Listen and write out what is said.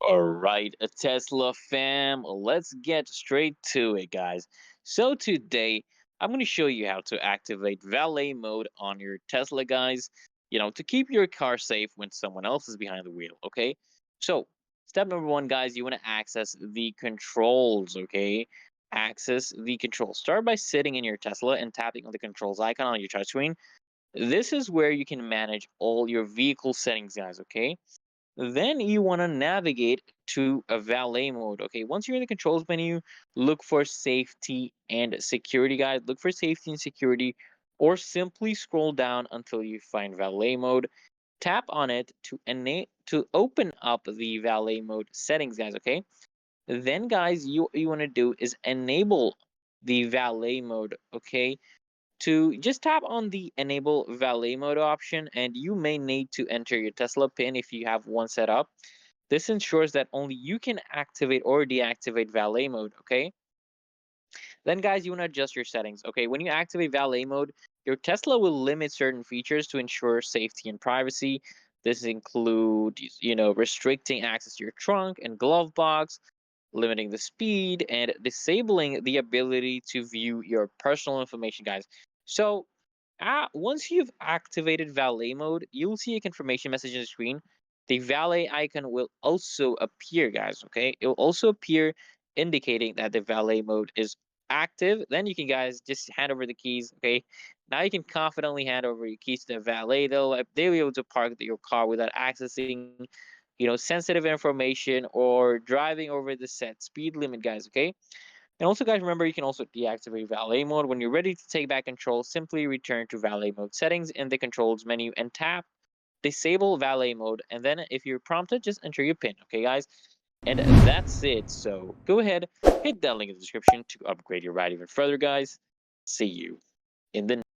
All right, a Tesla fam, let's get straight to it, guys. So today, I'm going to show you how to activate valet mode on your Tesla, guys. To keep your car safe when someone else is behind the wheel, okay? So, step number one, guys, you want to access the controls, okay? Access the controls. Start by sitting in your Tesla and tapping on the controls icon on your touchscreen. This is where you can manage all your vehicle settings, guys, okay? Then you want to navigate to a valet mode. Okay, once you're in the controls menu, look for safety and security, guys. Look for safety and security, or simply scroll down until you find valet mode. Tap on it to open up the valet mode settings, guys. Okay, then guys, you want to do is enable the valet mode. Okay, to just tap on the enable valet mode option, and you may need to enter your Tesla pin if you have one set up. This ensures that only you can activate or deactivate valet mode, okay? Then guys, you want to adjust your settings. Okay, when you activate valet mode, your Tesla will limit certain features to ensure safety and privacy. This includes, restricting access to your trunk and glove box, limiting the speed, and disabling the ability to view your personal information, guys. So, once you've activated valet mode, you'll see a confirmation message on the screen. The valet icon will also appear, guys. Okay, it will also appear indicating that the valet mode is active. Then you can, guys, just hand over the keys. Okay, now you can confidently hand over your keys to the valet. They'll be able to park your car without accessing sensitive information or driving over the set speed limit, guys. Okay, and also, guys, remember, you can also deactivate valet mode. When you're ready to take back control, simply return to valet mode settings in the controls menu and tap disable valet mode. And then if you're prompted, just enter your pin. Okay, guys, and that's it. So go ahead, hit that link in the description to upgrade your ride even further, guys. See you in the